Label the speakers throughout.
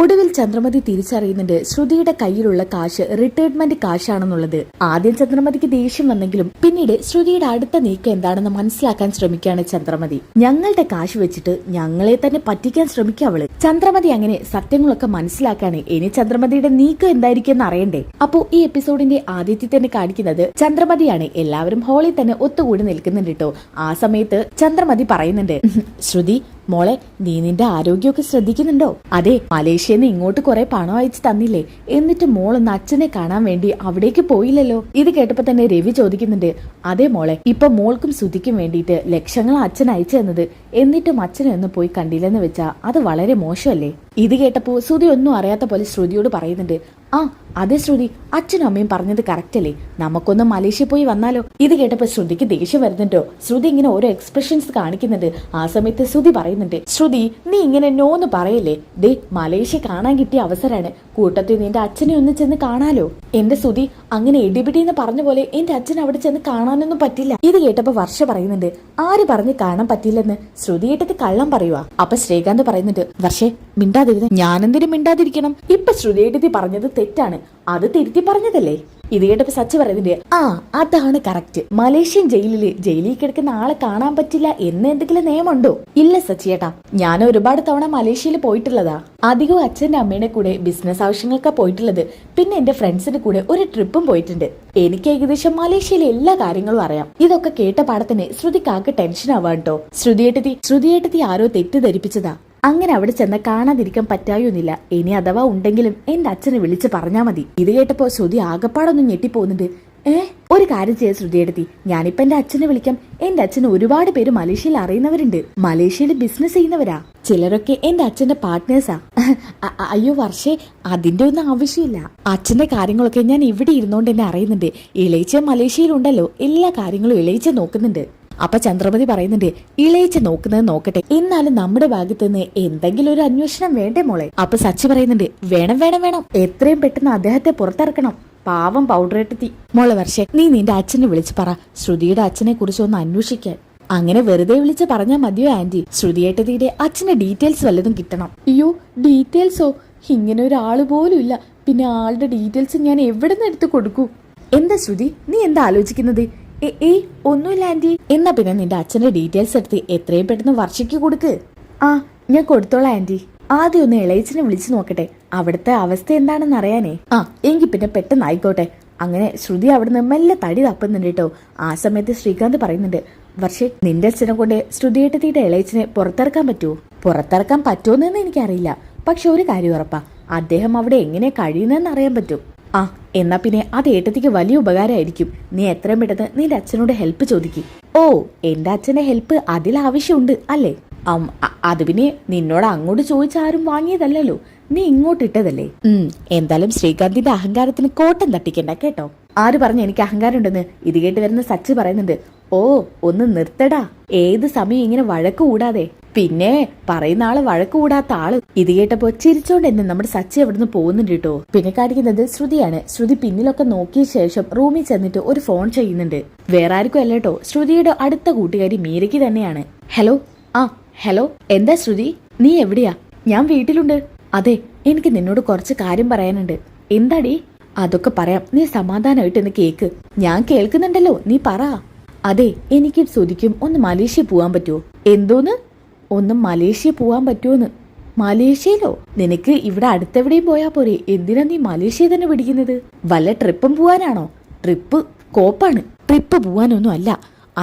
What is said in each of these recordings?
Speaker 1: ഒടുവിൽ ചന്ദ്രമതി തിരിച്ചറിയുന്നുണ്ട് ശ്രുതിയുടെ കയ്യിലുള്ള കാശ് റിട്ടയർമെന്റ് കാശാണെന്നുള്ളത്. ആദ്യം ചന്ദ്രമതിക്ക് ദേഷ്യം വന്നെങ്കിലും പിന്നീട് ശ്രുതിയുടെ അടുത്ത നീക്കം എന്താണെന്ന് മനസ്സിലാക്കാൻ ശ്രമിക്കുകയാണ് ചന്ദ്രമതി. ഞങ്ങളുടെ കാശ് വെച്ചിട്ട് ഞങ്ങളെ തന്നെ പറ്റിക്കാൻ ശ്രമിക്കാവള്. ചന്ദ്രമതി അങ്ങനെ സത്യങ്ങളൊക്കെ മനസ്സിലാക്കാണ്. ഇനി ചന്ദ്രമതിയുടെ നീക്കം എന്തായിരിക്കും എന്ന് അറിയണ്ടേ. അപ്പോ ഈ എപ്പിസോഡിന്റെ ആദ്യത്തിൽ തന്നെ കാണിക്കുന്നത് ചന്ദ്രമതിയാണ്. എല്ലാവരും ഹാളിൽ തന്നെ ഒത്തുകൂടി നിൽക്കുന്നുണ്ട് കേട്ടോ. ആ സമയത്ത് ചന്ദ്രമതി പറയുന്നുണ്ട്, ശ്രുതി മോളെ, നീ നിന്റെ ആരോഗ്യമൊക്കെ ശ്രദ്ധിക്കുന്നുണ്ടോ? അതെ, മലേഷ്യന്ന് ഇങ്ങോട്ട് കുറെ പണം അയച്ചു തന്നില്ലേ, എന്നിട്ട് മോളൊന്ന് അച്ഛനെ കാണാൻ വേണ്ടി അവിടേക്ക് പോയില്ലല്ലോ. ഇത് കേട്ടപ്പോ തന്നെ രവി ചോദിക്കുന്നുണ്ട്, അതെ മോളെ, ഇപ്പൊ മോൾക്കും ശ്രുതിക്കും വേണ്ടിയിട്ട് ലക്ഷങ്ങൾ അച്ഛൻ അയച്ചു തന്നത്, എന്നിട്ടും അച്ഛനെ ഒന്ന് പോയി കണ്ടില്ലെന്ന് വെച്ചാ അത് വളരെ മോശമല്ലേ? ഇത് കേട്ടപ്പോ ശ്രുതി ഒന്നും അറിയാത്ത പോലെ ശ്രുതിയോട് പറയുന്നുണ്ട്, ആ അതെ ശ്രുതി, അച്ഛനും അമ്മയും പറഞ്ഞത് കറക്റ്റ് അല്ലേ, നമുക്കൊന്ന് മലേഷ്യ പോയി വന്നാലോ? ഇത് കേട്ടപ്പോ ശ്രുതിക്ക് ദേഷ്യം വരുന്നുണ്ടോ. ശ്രുതി ഇങ്ങനെ ഓരോ എക്സ്പ്രഷൻസ് കാണിക്കുന്നുണ്ട്. ആ സമയത്ത് ശ്രുതി പറയുന്നുണ്ട്, ശ്രുതി നീ ഇങ്ങനെ നോന്ന് പറയല്ലേ, ദേ മലേഷ്യ കാണാൻ കിട്ടിയ അവസരമാണ്, കൂട്ടത്തിൽ നിന്റെ അച്ഛനെ ഒന്ന് ചെന്ന് കാണാലോ. എന്റെ ശ്രുതി, അങ്ങനെ എടിപിടിന്ന് പറഞ്ഞ പോലെ എന്റെ അച്ഛൻ അവിടെ ചെന്ന് കാണാനൊന്നും പറ്റില്ല. ഇത് കേട്ടപ്പോ വർഷ പറയുന്നുണ്ട്, ആര് പറഞ്ഞ് കാണാൻ പറ്റില്ലെന്ന്? ശ്രുതി കേട്ടത് കള്ളം പറയുവാ. അപ്പൊ ശ്രീകാന്ത് പറയുന്നുണ്ട്, വർഷേ മിണ്ടാതിരുന്ന ഞാനെന്തിനും മിണ്ടാതിരിക്കണം? ഇപ്പൊ ശ്രുതി ഏട്ടത്തി പറഞ്ഞത് തെറ്റാണ്, അത് തിരുത്തി പറഞ്ഞതല്ലേ? ഇത് കേട്ടപ്പോ സച്ചി പറയുന്നുണ്ട്, ആ അതാണ് കറക്റ്റ്. മലേഷ്യൻ ജയിലിൽ കിടക്കുന്ന ആളെ കാണാൻ പറ്റില്ല എന്ന് എന്തെങ്കിലും നിയമമുണ്ടോ? ഇല്ല സച്ചിയേട്ടാ, ഞാൻ ഒരുപാട് തവണ മലേഷ്യയിൽ പോയിട്ടുള്ളതാ. അധികവും അച്ഛന്റെ അമ്മയുടെ കൂടെ ബിസിനസ് ആവശ്യങ്ങൾക്കാ പോയിട്ടുള്ളത്. പിന്നെ എന്റെ ഫ്രണ്ട്സിന്റെ കൂടെ ഒരു ട്രിപ്പും പോയിട്ടുണ്ട്. എനിക്ക് ഏകദേശം മലേഷ്യയിലെ എല്ലാ കാര്യങ്ങളും അറിയാം. ഇതൊക്കെ കേട്ട പാടത്തിന് ശ്രുതിക്കാക്ക് ടെൻഷൻ ആവാട്ടോ. ശ്രുതിയേട്ടത്തി ആരോ തെറ്റിദ്ധരിപ്പിച്ചതാ. അങ്ങനെ അവിടെ ചെന്ന് കാണാതിരിക്കാൻ പറ്റായൊന്നില്ല. ഇനി അഥവാ ഉണ്ടെങ്കിലും എന്റെ അച്ഛനെ വിളിച്ച് പറഞ്ഞാ മതി. ഇത് കേട്ടപ്പോ ശ്രുതി ആകപ്പാടൊന്നും ഞെട്ടിപ്പോകുന്നുണ്ട്. ഒരു കാര്യം ചെയ്യാൻ ശ്രുതിയെടുത്തി, ഞാനിപ്പോ എന്റെ അച്ഛനെ വിളിക്കാം. എന്റെ അച്ഛന് ഒരുപാട് പേര് മലേഷ്യയിൽ അറിയുന്നവരുണ്ട്, മലേഷ്യയിൽ ബിസിനസ് ചെയ്യുന്നവരാ. ചിലരൊക്കെ എന്റെ അച്ഛന്റെ പാർട്ട്നേഴ്സാ. അയ്യോ വർഷേ, അതിന്റെ ഒന്നും ആവശ്യമില്ല. അച്ഛന്റെ കാര്യങ്ങളൊക്കെ ഞാൻ ഇവിടെ ഇരുന്നോണ്ട് തന്നെ അറിയുന്നുണ്ട്. ഇളയിച്ച മലേഷ്യയിലുണ്ടല്ലോ, എല്ലാ കാര്യങ്ങളും ഇളയിച്ച നോക്കുന്നുണ്ട്. അപ്പൊ ചന്ദ്രമതി പറയുന്നുണ്ട്, ഇളയിച്ച നോക്കുന്നത് നോക്കട്ടെ, എന്നാലും നമ്മുടെ ഭാഗത്ത് നിന്ന് എന്തെങ്കിലും ഒരു അന്വേഷണം വേണ്ടേ മോളെ? അപ്പൊ സച്ചി പറയുന്നുണ്ട്, വേണം വേണം വേണം, എത്രയും പെട്ടെന്ന് അദ്ദേഹത്തെ പുറത്തിറക്കണം, പാവം പൗഡറേട്ടെത്തി. മോളെ വർഷേ, നീ നിന്റെ അച്ഛനെ വിളിച്ച് പറ ശ്രുതിയുടെ അച്ഛനെ കുറിച്ച് ഒന്ന് അന്വേഷിക്കാൻ. അങ്ങനെ വെറുതെ വിളിച്ച് പറഞ്ഞാൽ മതിയോ ആന്റി? ശ്രുതിയേട്ടതിയുടെ അച്ഛന്റെ ഡീറ്റെയിൽസ് വല്ലതും കിട്ടണം. അയ്യോ ഡീറ്റെയിൽസോ? ഇങ്ങനെ ഒരാള് പോലും ഇല്ല, പിന്നെ ആളുടെ ഡീറ്റെയിൽസ് ഞാൻ എവിടെ നിന്ന് എടുത്ത് കൊടുക്കൂ? എന്താ ശ്രുതി, നീ എന്താ ആലോചിക്കുന്നത്? ഒന്നുമില്ല ആന്റി. എന്നാ പിന്നെ നിന്റെ അച്ഛന്റെ ഡീറ്റെയിൽസ് എടുത്ത് എത്രയും പെട്ടെന്ന് വർഷയ്ക്ക് കൊടുക്ക്. ആ ഞാൻ കൊടുത്തോളാം ആന്റി. ആദ്യം ഒന്ന് ഇളയച്ചനെ വിളിച്ചു നോക്കട്ടെ, അവിടുത്തെ അവസ്ഥ എന്താണെന്ന് അറിയാനേ. ആ എങ്കിൽ പിന്നെ പെട്ടെന്ന് ആയിക്കോട്ടെ. അങ്ങനെ ശ്രുതി അവിടുന്ന് മെല്ലെ തടി തപ്പുന്നുണ്ട് കേട്ടോ. ആ സമയത്ത് ശ്രീകാന്ത് പറയുന്നുണ്ട്, വർഷേ നിന്റെ അച്ഛനെ കൊണ്ട് ശ്രുതിയേട്ടത്തിയുടെ ഇളയച്ചനെ പുറത്തിറക്കാൻ പറ്റുമോ? പുറത്തിറക്കാൻ പറ്റുമോന്ന് എനിക്കറിയില്ല, പക്ഷെ ഒരു കാര്യം ഉറപ്പാ, അദ്ദേഹം അവിടെ എങ്ങനെ കഴിയുന്നെന്ന് അറിയാൻ പറ്റും. ആ എന്നാ പിന്നെ അത് ഏട്ടത്തിക്ക് വലിയ ഉപകാരമായിരിക്കും. നീ എത്രയും പെട്ടെന്ന് നിന്റെ അച്ഛനോട് ഹെൽപ്പ് ചോദിക്കും. ഓ എന്റെ അച്ഛന്റെ ഹെൽപ്പ് അതിൽ ആവശ്യമുണ്ട് അല്ലേ? അത് പിന്നെ നിന്നോട് അങ്ങോട്ട് ചോദിച്ചാരും വാങ്ങിയതല്ലോ, നീ ഇങ്ങോട്ട് ഇട്ടതല്ലേ. എന്തായാലും ശ്രീകാന്തിന്റെ അഹങ്കാരത്തിന് കോട്ടം തട്ടിക്കണ്ട കേട്ടോ. ആര് പറഞ്ഞു എനിക്ക് അഹങ്കാരം ഉണ്ടെന്ന്? ഇത് കേട്ട് വരുന്ന സച്ചി പറയുന്നുണ്ട്, ഓ ഒന്ന് നിർത്തടാ, ഏത് സമയം ഇങ്ങനെ വഴക്ക് കൂടാതെ. പിന്നെ പറയുന്ന ആള് വഴക്ക് കൂടാത്ത ആള്. ഇത് കേട്ടപ്പോ ചിരിച്ചോണ്ട് തന്നെ നമ്മുടെ സച്ചി അവിടുന്ന് പോകുന്നുണ്ട് കേട്ടോ. പിന്നെ കാണിക്കുന്നത് ശ്രുതിയാണ്. ശ്രുതി പിന്നിലൊക്കെ നോക്കിയ ശേഷം റൂമിൽ ചെന്നിട്ട് ഒരു ഫോൺ ചെയ്യുന്നുണ്ട്. വേറെ ആർക്കും അല്ല കേട്ടോ, ശ്രുതിയുടെ അടുത്ത കൂട്ടുകാരി മീരയ്ക്ക് തന്നെയാണ്. ഹലോ. ആ ഹലോ, എന്താ ശ്രുതി, നീ എവിടെയാ? ഞാൻ വീട്ടിലുണ്ട്. അതെ, എനിക്ക് നിന്നോട് കുറച്ച് കാര്യം പറയാനുണ്ട്. എന്താടി? അതൊക്കെ പറയാം, നീ സമാധാനമായിട്ട് എന്ന് കേക്ക്. ഞാൻ കേൾക്കുന്നുണ്ടല്ലോ, നീ പറ. അതെ, എനിക്കും ശ്രുതിക്കും ഒന്ന് മലേഷ്യ പോവാൻ പറ്റുമോ? എന്തോന്ന്? ഒന്ന് മലേഷ്യ പോവാൻ പറ്റുമോന്ന്? മലേഷ്യയിലോ? നിനക്ക് ഇവിടെ അടുത്തെവിടെയും പോയാ പോരെ, എന്തിനാ നീ മലേഷ്യ തന്നെ പിടിക്കുന്നത്? വല്ല ട്രിപ്പും പോവാനാണോ? ട്രിപ്പ് കോപ്പാണ്, ട്രിപ്പ് പോവാനൊന്നും അല്ല.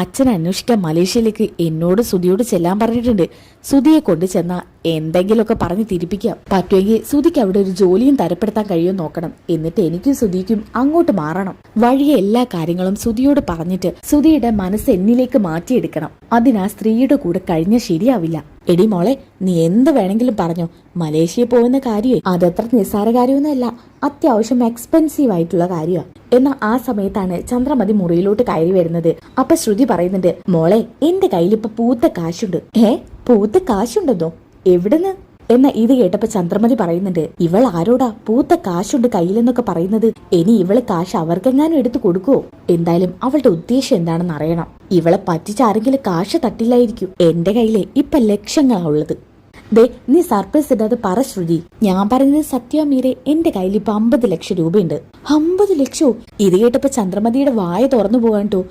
Speaker 1: അച്ഛൻ അന്വേഷിക്കാൻ മലേഷ്യയിലേക്ക് എന്നോട് ശ്രുതിയോട് ചെല്ലാൻ പറഞ്ഞിട്ടുണ്ട്. ശ്രുതിയെ കൊണ്ട് ചെന്നാ എന്തെങ്കിലുമൊക്കെ പറഞ്ഞ് തിരിപ്പിക്കാം. പറ്റുമെങ്കിൽ ശ്രുതിക്ക് അവിടെ ഒരു ജോലിയും തരപ്പെടുത്താൻ കഴിയുമോ നോക്കണം. എന്നിട്ട് എനിക്കും ശ്രുതിക്കും അങ്ങോട്ട് മാറണം. വഴിയെ എല്ലാ കാര്യങ്ങളും ശ്രുതിയോട് പറഞ്ഞിട്ട് ശ്രുതിയുടെ മനസ്സ് എന്നിലേക്ക് മാറ്റിയെടുക്കണം. അതിനാ സ്ത്രീയുടെ കൂടെ കഴിഞ്ഞ ശരിയാവില്ല. എടി മോളെ, നീ എന്ത് വേണമെങ്കിലും പറഞ്ഞോ, മലേഷ്യ പോകുന്ന കാര്യമേ അതത്ര നിസ്സാര കാര്യമൊന്നുമല്ല, അത്യാവശ്യം എക്സ്പെൻസീവ് ആയിട്ടുള്ള കാര്യമാണ്. എന്നാൽ ആ സമയത്താണ് ചന്ദ്രമതി മുറിയിലോട്ട് കയറി വരുന്നത്. അപ്പൊ ശ്രുതി പറയുന്നുണ്ട്, മോളെ എന്റെ കയ്യിൽ ഇപ്പൊ പൂത്ത കാശുണ്ട്. പൂത്ത കാശുണ്ടെന്നോ? എവിടുന്ന്? എന്നാ ഇത് കേട്ടപ്പോ ചന്ദ്രമതി പറയുന്നുണ്ട്, ഇവൾ ആരോടാ പൂത്ത കാശുണ്ട് കയ്യിലെന്നൊക്കെ പറയുന്നത്? ഇനി ഇവള് കാശ് അവർക്കെങ്ങാനും എടുത്തു കൊടുക്കുവോ? എന്തായാലും അവളുടെ ഉദ്ദേശം എന്താണെന്ന് അറിയണം. ഇവളെ പറ്റിച്ചാരെങ്കിലും കാശ് തട്ടില്ലായിരിക്കും. എന്റെ കയ്യിലെ ഇപ്പൊ ലക്ഷങ്ങളാ ഉള്ളത്. ദേ നീ സർപ്രൈസ് ഇടാതെ പറ ശ്രുതി. ഞാൻ പറഞ്ഞത് സത്യം മീരെ, എന്റെ കയ്യിൽ ഇപ്പൊ 50 ലക്ഷം രൂപയുണ്ട്. 50 ലക്ഷോ? ഇത് കേട്ടപ്പോ ചന്ദ്രമതിയുടെ വായ തുറന്നു പോകാൻ കേട്ടോ.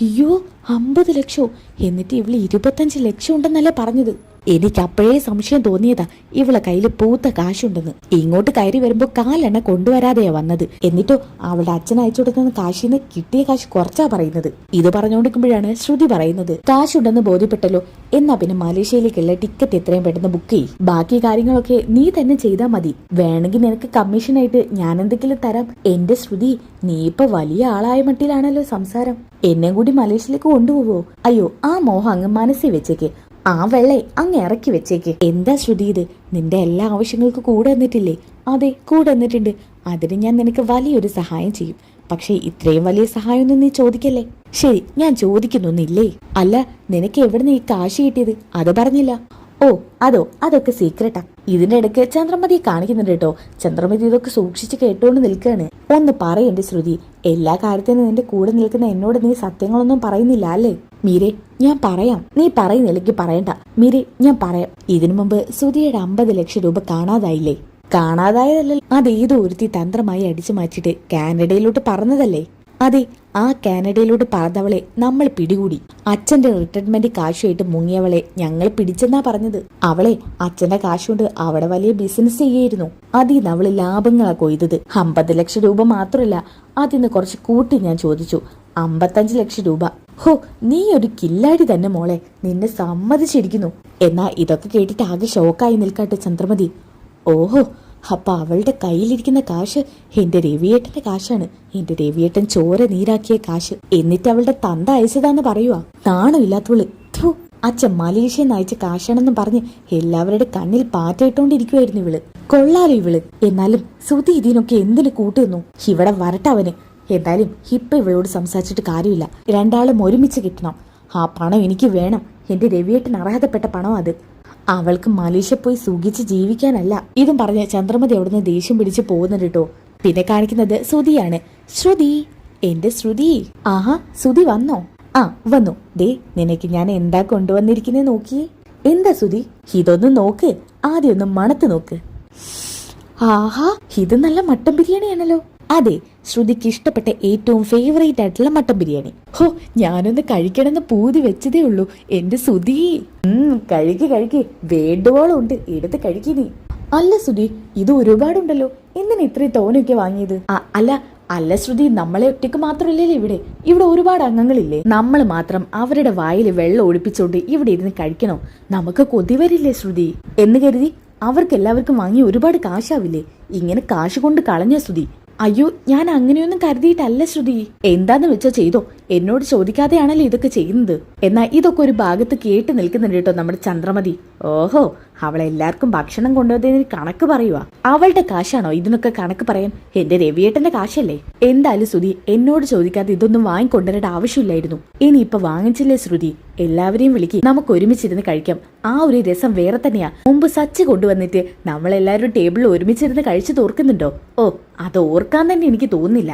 Speaker 1: അയ്യോ 50 ലക്ഷോ? എന്നിട്ട് ഇവള് 25 ലക്ഷം ഉണ്ടെന്നല്ലേ പറഞ്ഞത്? എനിക്ക് അപ്പോഴേ സംശയം തോന്നിയതാ ഇവളെ കയ്യിൽ പൂത്ത കാശുണ്ടെന്ന്. ഇങ്ങോട്ട് കയറി വരുമ്പോ കാലെണ്ണ കൊണ്ടുവരാതെയാ വന്നത്. എന്നിട്ടോ അവളുടെ അച്ഛൻ അയച്ചു കൊടുക്കുന്ന കാശിന്ന് കിട്ടിയ കാശ് കുറച്ചാ പറയുന്നത്. ഇത് പറഞ്ഞുകൊണ്ടിരിക്കുമ്പോഴാണ് ശ്രുതി പറയുന്നത്, കാശുണ്ടെന്ന് ബോധ്യപ്പെട്ടല്ലോ, എന്നാ പിന്നെ മലേഷ്യയിലേക്കുള്ള ടിക്കറ്റ് എത്രയും പെട്ടെന്ന് ബുക്ക് ചെയ്യ്. ബാക്കി കാര്യങ്ങളൊക്കെ നീ തന്നെ ചെയ്താൽ മതി. വേണമെങ്കിൽ നിനക്ക് കമ്മീഷനായിട്ട് ഞാൻ എന്തെങ്കിലും തരാം. എന്റെ ശ്രുതി, നീ ഇപ്പൊ വലിയ ആളായ മട്ടിലാണല്ലോ സംസാരം. എന്നെ കൂടി മലേഷ്യയിലേക്ക് കൊണ്ടുപോവോ? അയ്യോ ആ മോഹം അങ്ങ് മനസ്സിൽ വെച്ചേക്ക്. ആ വെള്ളെ അങ്ങ് ഇറക്കി വെച്ചേക്ക്. എന്താ ശ്രുതി ഇത്? നിന്റെ എല്ലാ ആവശ്യങ്ങൾക്കും കൂടെ എന്നിട്ടില്ലേ? അതെ കൂടെ എന്നിട്ടുണ്ട്. അതിന് ഞാൻ നിനക്ക് വലിയൊരു സഹായം ചെയ്യും. പക്ഷെ ഇത്രയും വലിയ സഹായമൊന്നും നീ ചോദിക്കല്ലേ. ശരി, ഞാൻ ചോദിക്കുന്നൊന്നില്ലേ? അല്ല, നിനക്ക് എവിടുന്ന് ഈ കാശ് കിട്ടിയത്? അത് പറഞ്ഞില്ല. ഓ അതൊക്കെ സീക്രട്ടാ. ഇതിന്റെ ഇടയ്ക്ക് ചന്ദ്രമതി കാണിക്കുന്നുണ്ട് കേട്ടോ. ചന്ദ്രമതി ഇതൊക്കെ സൂക്ഷിച്ച് കേട്ടോണ്ട് നിൽക്കുകയാണ്. ഒന്ന് പറയണ്ടേ ശ്രുതി, എല്ലാ കാര്യത്തിനും നിന്റെ കൂടെ നിൽക്കുന്ന എന്നോട് നീ സത്യങ്ങളൊന്നും പറയുന്നില്ല അല്ലേ? മീരെ ഞാൻ പറയാം, നീ പറയുന്നില്ലെങ്കിൽ പറയണ്ട. മീരെ ഞാൻ പറയാം. ഇതിനു മുമ്പ് ശ്രുതിയുടെ 50 ലക്ഷം രൂപ കാണാതായില്ലേ? കാണാതായതല്ലേ, അതേതോ ഒരുത്തി തന്ത്രമായി അടിച്ചു മാറ്റിട്ട് കാനഡയിലോട്ട് പറന്നതല്ലേ? അതെ, ആ കാനഡയിലോട്ട് പറന്നവളെ നമ്മൾ പിടികൂടി. അച്ഛന്റെ റിട്ടയർമെന്റ് കാശുമായിട്ട് മുങ്ങിയവളെ ഞങ്ങൾ പിടിച്ചെന്നാ പറഞ്ഞത്. അവളെ അച്ഛന്റെ കാശുകൊണ്ട് അവിടെ വലിയ ബിസിനസ് ചെയ്യായിരുന്നു. അതിന്ന് അവള് ലാഭങ്ങളാ കൊയ്തത്. 50 ലക്ഷം രൂപ മാത്രമല്ല, അതിന്ന് കുറച്ച് കൂട്ടി ഞാൻ ചോദിച്ചു. 55 ലക്ഷം രൂപ. ഹോ, നീ ഒരു കില്ലാടി തന്നെ മോളെ, നിന്നെ സമ്മതിച്ചിരിക്കുന്നു. എന്നാ ഇതൊക്കെ കേട്ടിട്ട് ആകെ ഷോക്കായി നിൽക്കാട്ടെ ചന്ദ്രമതി. ഓഹോ, അപ്പൊ അവളുടെ കയ്യിലിരിക്കുന്ന കാശ് എന്റെ രവിയേട്ടന്റെ കാശാണ്. എന്റെ രവിയേട്ടൻ ചോര നീരാക്കിയ കാശ്. എന്നിട്ട് അവളുടെ തന്ത അയച്ചതാന്ന് പറയുവാ. നാണമില്ലാത്തവള്. അച്ഛൻ മലേഷ്യന്ന് അയച്ച കാശാണെന്നും പറഞ്ഞ് എല്ലാവരുടെ കണ്ണിൽ പാറ്റയിട്ടോണ്ടിരിക്കുവായിരുന്നു ഇവള്. കൊള്ളാലോ ഇവള്. എന്നാലും ശ്രുതി ഇതിനൊക്കെ എന്തിനു കൂട്ടുന്നു? ഇവിടെ വരട്ടവന്. എന്തായാലും ഇപ്പൊ ഇവളോട് സംസാരിച്ചിട്ട് കാര്യമില്ല. രണ്ടാളും ഒരുമിച്ച് കിട്ടണം. ആ പണം എനിക്ക് വേണം. എന്റെ രവിയേട്ടൻ അർഹതപ്പെട്ട പണം അത്. അവൾക്ക് മലേഷ്യ പോയി സുഖിച്ച് ജീവിക്കാനല്ല. ഇതും പറഞ്ഞ് ചന്ദ്രമതി അവിടുന്ന് ദേഷ്യം പിടിച്ച് പോകുന്നുണ്ട് കേട്ടോ. പിന്നെ കാണിക്കുന്നത് ശ്രുതിയാണ്. ശ്രുതി, എന്റെ ശ്രുതി. ആഹാ, ശ്രുതി വന്നോ? ആ വന്നു. ദേ നിനക്ക് ഞാൻ എന്താ കൊണ്ടുവന്നിരിക്കുന്നേ നോക്കിയേ. എന്താ ശ്രുതി? ഇതൊന്ന് നോക്ക്. ആദ്യം ഒന്ന് മണത്ത് നോക്ക്. ആഹാ, ഇത് നല്ല മട്ടൻ ബിരിയാണിയാണല്ലോ. അതെ, ശ്രുതിക്ക് ഇഷ്ടപ്പെട്ട ഏറ്റവും ഫേവറേറ്റ് ആയിട്ടുള്ള മട്ടൻ ബിരിയാണി. ഹോ, ഞാനൊന്ന് കഴിക്കണമെന്ന് പൂതി വെച്ചതേ ഉള്ളൂ. എന്റെ ശ്രുതി, കഴിക്ക്. വേണ്ടുവോളം ഉണ്ട്, എടുത്ത് കഴിക്ക് നീ. അല്ല ശ്രുതി, ഇത് ഒരുപാടുണ്ടല്ലോ. എന്തിനാ ഇത്രയും തോനൊക്കെ വാങ്ങിയത്? അല്ല ശ്രുതി, നമ്മളെ ഒറ്റയ്ക്ക് മാത്രമല്ലല്ലോ ഇവിടെ ഒരുപാട് അംഗങ്ങളില്ലേ. നമ്മൾ മാത്രം അവരുടെ വായിൽ വെള്ളം ഒഴിപ്പിച്ചോണ്ട് ഇവിടെ ഇരുന്ന് കഴിക്കണോ? നമുക്ക് കൊതി വരില്ലേ ശ്രുതി? എന്ന് കരുതി അവർക്കെല്ലാവർക്കും വാങ്ങി ഒരുപാട് കാശാവില്ലേ? ഇങ്ങനെ കാശ് കൊണ്ട് കളഞ്ഞ ശ്രുതി. അയ്യോ, ഞാൻ അങ്ങനെയൊന്നും കരുതിയിട്ടല്ല ശ്രുതി. എന്താന്ന് വെച്ചാ ചെയ്തോ. എന്നോട് ചോദിക്കാതെയാണല്ലോ ഇതൊക്കെ ചെയ്യുന്നത്. എന്നാ ഇതൊക്കെ ഒരു ഭാഗത്ത് കേട്ട് നിൽക്കുന്നുണ്ട് കേട്ടോ നമ്മുടെ ചന്ദ്രമതി. ഓഹോ, അവളെല്ലാവർക്കും ഭക്ഷണം കൊണ്ടുവന്നതിന് കണക്ക് പറയുവാ. അവളുടെ കാശാണോ ഇതിനൊക്കെ കണക്ക് പറയാൻ? എന്റെ രവിയേട്ടന്റെ കാശല്ലേ? എന്തായാലും ശ്രുതി, എന്നോട് ചോദിക്കാതെ ഇതൊന്നും വാങ്ങിക്കൊണ്ടുവരേണ്ട ആവശ്യമില്ലായിരുന്നു. ഇനിയിപ്പൊ വാങ്ങിച്ചില്ലേ ശ്രുതി, എല്ലാവരെയും വിളിക്ക്, നമുക്ക് ഒരുമിച്ചിരുന്ന് കഴിക്കാം. ആ ഒരു രസം വേറെ തന്നെയാ. മുമ്പ് സച്ച് കൊണ്ടുവന്നിട്ട് നമ്മളെല്ലാവരും ടേബിളിൽ ഒരുമിച്ചിരുന്ന് കഴിച്ചു തോർക്കുന്നുണ്ടോ? ഓ, അത് ഓർക്കാൻ തന്നെ എനിക്ക് തോന്നുന്നില്ല.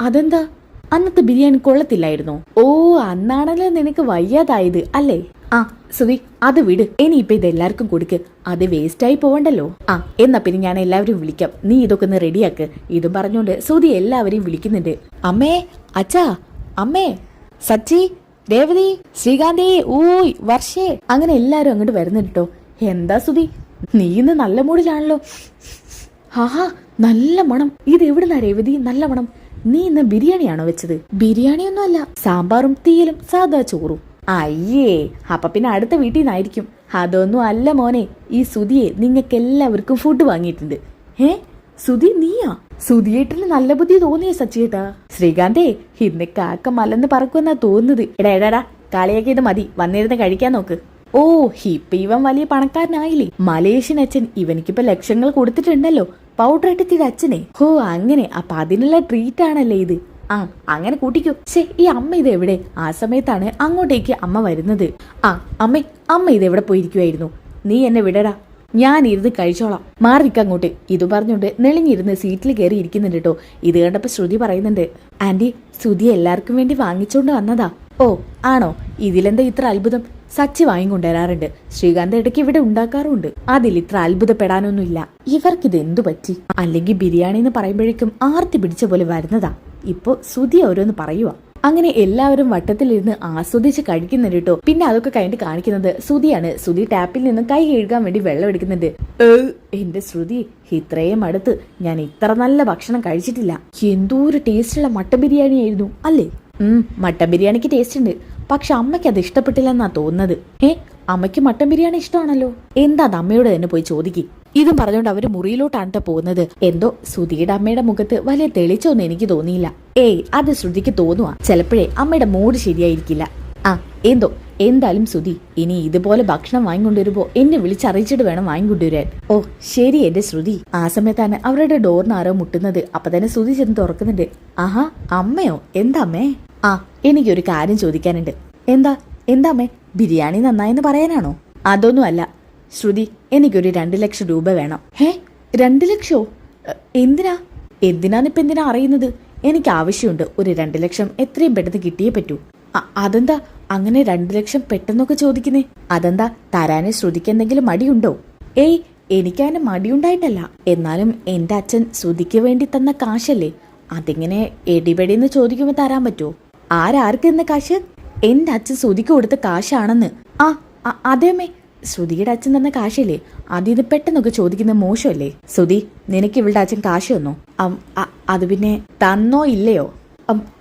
Speaker 1: അതെന്താ? അന്നത്തെ ബിരിയാണി കൊള്ളത്തില്ലായിരുന്നോ? ഓ, അന്നാണല്ലോ നിനക്ക് വയ്യാതായത് അല്ലേ? ആ ശ്രുതി, അത് വിട്. ഇനിയിപ്പൊ ഇതെല്ലാവർക്കും കൊടുക്ക്. അത് വേസ്റ്റായി പോവണ്ടല്ലോ. എന്നാ പിന്നെ ഞാൻ എല്ലാവരും വിളിക്കാം. നീ ഇതൊക്കെ ഒന്ന് റെഡിയാക്ക്. ഇതും പറഞ്ഞോണ്ട് ശ്രുതി എല്ലാവരെയും വിളിക്കുന്നുണ്ട്. അമ്മേ, അച്ഛാ, അമ്മേ, സച്ചി, രേവതി, ശ്രീകാന്തി, ഊയ്, വർഷേ, അങ്ങനെ എല്ലാരും അങ്ങോട്ട് വരുന്നുണ്ട് കേട്ടോ. എന്താ ശ്രുതി, നീ ഇന്ന് നല്ല മൂഡിലാണല്ലോ. ആഹാ, നല്ല മണം. ഇത് എവിടുന്നാ രേവതി നല്ല മണം? നീ ഇന്ന് ബിരിയാണിയാണോ വെച്ചത്? ബിരിയാണിയൊന്നും അല്ല, സാമ്പാറും തീയലും സാദാ ചോറും. അയ്യേ, അപ്പൊ പിന്നെ അടുത്ത വീട്ടിൽ നിന്നായിരിക്കും. അതൊന്നും അല്ല മോനെ, ഈ സുധിയെ നിങ്ങൾക്ക് എല്ലാവർക്കും ഫുഡ് വാങ്ങിയിട്ടുണ്ട്. സുധി നീയാ? സുധിയേട്ടന് നല്ല ബുദ്ധി തോന്നിയ സച്ചിയേട്ടാ. ശ്രീകാന്തേ, ഇന്ന് കാക്ക മലന്ന് പറക്കുമെന്നാ തോന്നുന്നത്. എടാ കളിയൊക്കെ ഇത് മതി, വന്നിരുന്ന് കഴിക്കാൻ നോക്ക്. ഓ, ഇപ്പൊ ഇവൻ വലിയ പണക്കാരനായില്ലേ. മലേഷ്യൻ അച്ഛൻ ഇവനിക്കിപ്പോ ലക്ഷങ്ങൾ കൊടുത്തിട്ടുണ്ടല്ലോ. പൗഡർ ഇട്ടിട്ട് അച്ഛനെ. ഹോ, അങ്ങനെ. അപ്പൊ അതിനുള്ള ട്രീറ്റ് ആണല്ലേ ഇത്. അങ്ങനെ കൂട്ടിക്കോ. ഈ അമ്മ ഇത് എവിടെ? ആ സമയത്താണ് അങ്ങോട്ടേക്ക് അമ്മ വരുന്നത്. അമ്മ ഇതെവിടെ പോയിരിക്കുവായിരുന്നു? നീ എന്നെ വിടടാ, ഞാൻ ഇരുന്ന് കഴിച്ചോളാം. മാറിക്കങ്ങോട്ട്. ഇത് പറഞ്ഞോണ്ട് നെളിഞ്ഞിരുന്ന് സീറ്റിൽ കയറി ഇരിക്കുന്നുണ്ട് കേട്ടോ. ഇത് കണ്ടപ്പോ ശ്രുതി പറയുന്നുണ്ട്, ആന്റി, ശ്രുതി എല്ലാവർക്കും വേണ്ടി വാങ്ങിച്ചോണ്ട് വന്നതാ. ഓ ആണോ? ഇതിലെന്താ ഇത്ര അത്ഭുതം? സച്ചി വാങ്ങിക്കൊണ്ടുവരാറുണ്ട്. ശ്രീകാന്ത് ഇടയ്ക്ക് ഇവിടെ ഉണ്ടാക്കാറുണ്ട്. അതിൽ ഇത്ര അത്ഭുതപ്പെടാനൊന്നുമില്ല. ഇവർക്കിത് എന്തു പറ്റി? അല്ലെങ്കിൽ ബിരിയാണി എന്ന് പറയുമ്പോഴേക്കും ആർത്തി പിടിച്ച പോലെ വരുന്നതാ. ഇപ്പൊ സുധി ഓരോന്ന് പറയുക. അങ്ങനെ എല്ലാവരും വട്ടത്തിലിരുന്ന് ആസ്വദിച്ച് കഴിക്കുന്നുണ്ട് കേട്ടോ. പിന്നെ അതൊക്കെ കഴിഞ്ഞിട്ട് കാണിക്കുന്നത് സുധിയാണ്. സുധി ടാപ്പിൽ നിന്ന് കൈ കഴുകാൻ വേണ്ടി വെള്ളം എടുക്കുന്നുണ്ട്. എന്റെ ശ്രുതി, ഇത്രയും അടുത്ത് ഞാൻ ഇത്ര നല്ല ഭക്ഷണം കഴിച്ചിട്ടില്ല. എന്തോരു ടേസ്റ്റുള്ള മട്ടൻ ബിരിയാണി ആയിരുന്നു അല്ലേ? മട്ടൻ ബിരിയാണിക്ക് ടേസ്റ്റ് ഉണ്ട്, പക്ഷെ അമ്മയ്ക്ക് അത് ഇഷ്ടപ്പെട്ടില്ലെന്നാ തോന്നുന്നത്. അമ്മയ്ക്ക് മട്ടൻ ബിരിയാണി ഇഷ്ടമാണല്ലോ. എന്താ അത് അമ്മയോട് തന്നെ പോയി ചോദിക്കും. ഇതും പറഞ്ഞുകൊണ്ട് അവര് മുറിയിലോട്ടാണ് പോകുന്നത്. എന്തോ സുധിയുടെ അമ്മയുടെ മുഖത്ത് വലിയ തെളിച്ചൊന്നും എനിക്ക് തോന്നിയില്ല. അത് ശ്രുതിക്ക് തോന്നുവാ. ചിലപ്പോഴേ അമ്മയുടെ മൂഡ് ശരിയായിരിക്കില്ല. എന്തായാലും സുധി, ഇനി ഇതുപോലെ ഭക്ഷണം വാങ്ങിക്കൊണ്ടുവരുമ്പോ എന്നെ വിളിച്ചറിയിച്ചിട്ട് വേണം വാങ്ങിക്കൊണ്ടുവരാൻ. ശരി എന്റെ ശ്രുതി. ആ സമയത്താണ് അവരുടെ ഡോറിന് ആരോ മുട്ടുന്നത്. അപ്പൊ തന്നെ സുധി ചെന്ന് തുറക്കുന്നുണ്ട്. ആഹാ, അമ്മയോ? എന്താ അമ്മേ? എനിക്കൊരു കാര്യം ചോദിക്കാനുണ്ട്. എന്താ അമ്മേ? ബിരിയാണി നന്നായെന്ന് പറയാനാണോ? അതൊന്നും അല്ല ശ്രുതി, എനിക്കൊരു 2 ലക്ഷം രൂപ വേണം. 2 ലക്ഷോ? എന്തിനാ അറിയുന്നത്? എനിക്ക് ആവശ്യമുണ്ട്. ഒരു 2 ലക്ഷം എത്രയും പെട്ടെന്ന് കിട്ടിയേ പറ്റൂ. അതെന്താ അങ്ങനെ 2 ലക്ഷം പെട്ടെന്നൊക്കെ ചോദിക്കുന്നേ? അതെന്താ, തരാന് ശ്രുതിക്ക് എന്തെങ്കിലും മടിയുണ്ടോ? എനിക്കതിന് മടിയുണ്ടായിട്ടല്ല. എന്നാലും എന്റെ അച്ഛൻ ശ്രുതിക്ക് വേണ്ടി തന്ന കാശല്ലേ, അതിങ്ങനെ എടിപെടിന്ന് ചോദിക്കുമ്പോ തരാൻ പറ്റുമോ? ആരാർക്ക് എന്ന കാശ്? എന്റെ അച്ഛൻ ശ്രുതിക്ക് കൊടുത്ത കാശാണെന്ന്. അതേമേ, ശ്രുതിയുടെ അച്ഛൻ തന്ന കാശല്ലേ, അതിത് പെട്ടെന്നൊക്കെ ചോദിക്കുന്നത് മോശമല്ലേ? ശ്രുതി, നിനക്ക് ഇവളുടെ അച്ഛൻ കാശ് തന്നോ? അത് പിന്നെ തന്നോ ഇല്ലയോ?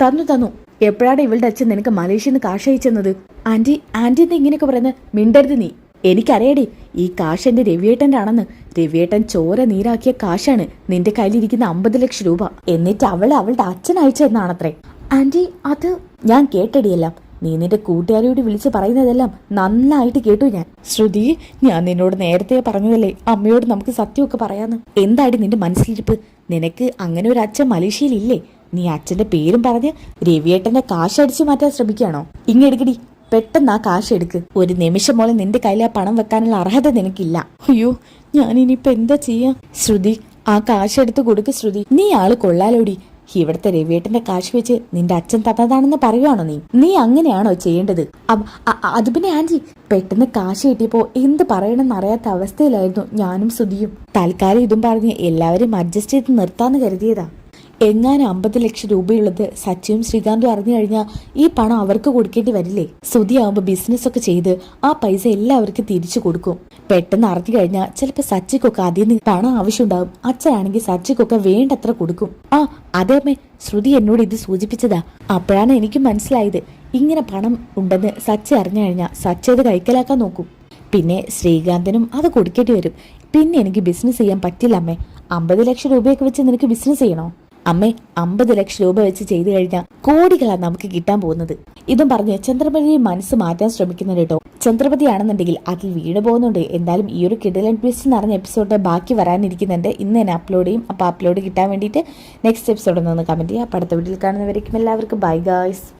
Speaker 1: തന്നു. എപ്പോഴാണ് ഇവളുടെ അച്ഛൻ നിനക്ക് മലേഷ്യയിൽ നിന്ന് കാശ് അയച്ചെന്നത്? ആന്റി എന്താ ഇങ്ങനെയൊക്കെ പറയുന്നത്? മിണ്ടരുത് നീ. എനിക്കറിയാടി, ഈ കാശ് എന്റെ രവിയേട്ടൻ്റെ ആണെന്ന്. രവിയേട്ടൻ ചോര നീരാക്കിയ കാശാണ് നിന്റെ കയ്യിലിരിക്കുന്ന 50 ലക്ഷം രൂപ. എന്നിട്ട് അവളുടെ അച്ഛൻ അയച്ചെന്നാണത്രേ. ആന്റി, അത് ഞാൻ കേട്ടടിയെല്ലാം. നീ നിന്റെ കൂട്ടുകാരിയോട് വിളിച്ച് പറയുന്നതെല്ലാം നന്നായിട്ട് കേട്ടു ഞാൻ. ശ്രുതി, ഞാൻ നിന്നോട് നേരത്തെ പറഞ്ഞതല്ലേ അമ്മയോട് നമുക്ക് സത്യമൊക്കെ പറയാന്ന്. എന്താടി നിന്റെ മനസ്സിലിരിപ്പ്? നിനക്ക് അങ്ങനെ ഒരു അച്ഛൻ മലേഷ്യയിലില്ലേ? നീ അച്ഛന്റെ പേരും പറഞ്ഞ് രവിയേട്ടന്റെ കാശ് അടിച്ചു മാറ്റാൻ ശ്രമിക്കുകയാണോ? ഇങ്ങെടുക്കടി, പെട്ടെന്ന് ആ കാശ് എടുക്ക്. ഒരു നിമിഷം പോലെ നിന്റെ കയ്യിൽ ആ പണം വെക്കാനുള്ള അർഹത നിനക്കില്ല. അയ്യോ, ഞാനിനിയിപ്പൊ എന്താ ചെയ്യാ? ശ്രുതി, ആ കാശ് എടുത്ത് കൊടുക്ക് ശ്രുതി. നീ ആള് കൊള്ളാലോടി. ഇവിടുത്തെ രവിയേട്ടന്റെ കാശ് വെച്ച് നിന്റെ അച്ഛൻ തന്നതാണെന്ന് പറയുവാണോ നീ അങ്ങനെയാണോ ചെയ്യേണ്ടത്? അത് പിന്നെ ആന്റി, പെട്ടെന്ന് കാശ് കിട്ടിയപ്പോ എന്ത് പറയണമെന്ന് അറിയാത്ത അവസ്ഥയിലായിരുന്നു ഞാനും ശ്രുതിയും. തൽക്കാലം ഇതും പറഞ്ഞ് എല്ലാവരും അഡ്ജസ്റ്റ് ചെയ്ത് നിർത്താന്ന് കരുതിയതാ. എങ്ങാനും 50 ലക്ഷം രൂപയുള്ളത് സച്ചിയും ശ്രീകാന്തും അറിഞ്ഞു കഴിഞ്ഞാൽ ഈ പണം അവർക്ക് കൊടുക്കേണ്ടി വരില്ലേ? ശ്രുതി ആവുമ്പോ ബിസിനസ് ഒക്കെ ചെയ്ത് ആ പൈസ എല്ലാവർക്കും തിരിച്ചു കൊടുക്കും. പെട്ടെന്ന് അറിഞ്ഞു കഴിഞ്ഞാൽ ചിലപ്പോൾ സച്ചിക്കൊക്കെ അതിൽ നിന്ന് പണം ആവശ്യമുണ്ടാകും. അച്ഛനാണെങ്കിൽ സച്ചിക്കൊക്കെ വേണ്ടത്ര കൊടുക്കും. അതേമ്മേ, ശ്രുതി എന്നോട് ഇത് സൂചിപ്പിച്ചതാ. അപ്പോഴാണ് എനിക്ക് മനസ്സിലായത്, ഇങ്ങനെ പണം ഉണ്ടെന്ന് സച്ചി അറിഞ്ഞു കഴിഞ്ഞാൽ സച്ചി അത് കൈക്കലാക്കാൻ നോക്കും. പിന്നെ ശ്രീകാന്തിനും അത് കൊടുക്കേണ്ടി വരും. പിന്നെ എനിക്ക് ബിസിനസ് ചെയ്യാൻ പറ്റില്ല അമ്മേ. 50 ലക്ഷം രൂപയൊക്കെ വെച്ച് നിനക്ക് ബിസിനസ് ചെയ്യണോ? അമ്മേ, 50 ലക്ഷം രൂപ വെച്ച് ചെയ്തു കഴിഞ്ഞാൽ കോടികളാണ് നമുക്ക് കിട്ടാൻ പോകുന്നത്. ഇതും പറഞ്ഞ് ചന്ദ്രമതിയെ മനസ്സ് മാറ്റാൻ ശ്രമിക്കുന്നുണ്ട് കേട്ടോ. ചന്ദ്രമതിയാണെന്നുണ്ടെങ്കിൽ അതിൽ വീണ് പോകുന്നുണ്ട്. എന്തായാലും ഈ ഒരു കിടിലൻ ട്വിസ്റ്റ് നിറഞ്ഞ എപ്പിസോഡ് ബാക്കി വരാനിരിക്കുന്നുണ്ട്. ഇന്ന് തന്നെ അപ്ലോഡ് ചെയ്യും. അപ്പോൾ അപ്ലോഡ് കിട്ടാൻ വേണ്ടിയിട്ട് നെക്സ്റ്റ് എപ്പിസോഡ് ഒന്ന് കമന്റ് ചെയ്യുക. അടുത്ത വീഡിയോയിൽ കാണുന്നവരേക്കും എല്ലാവർക്കും ബൈ ഗായ്സ്.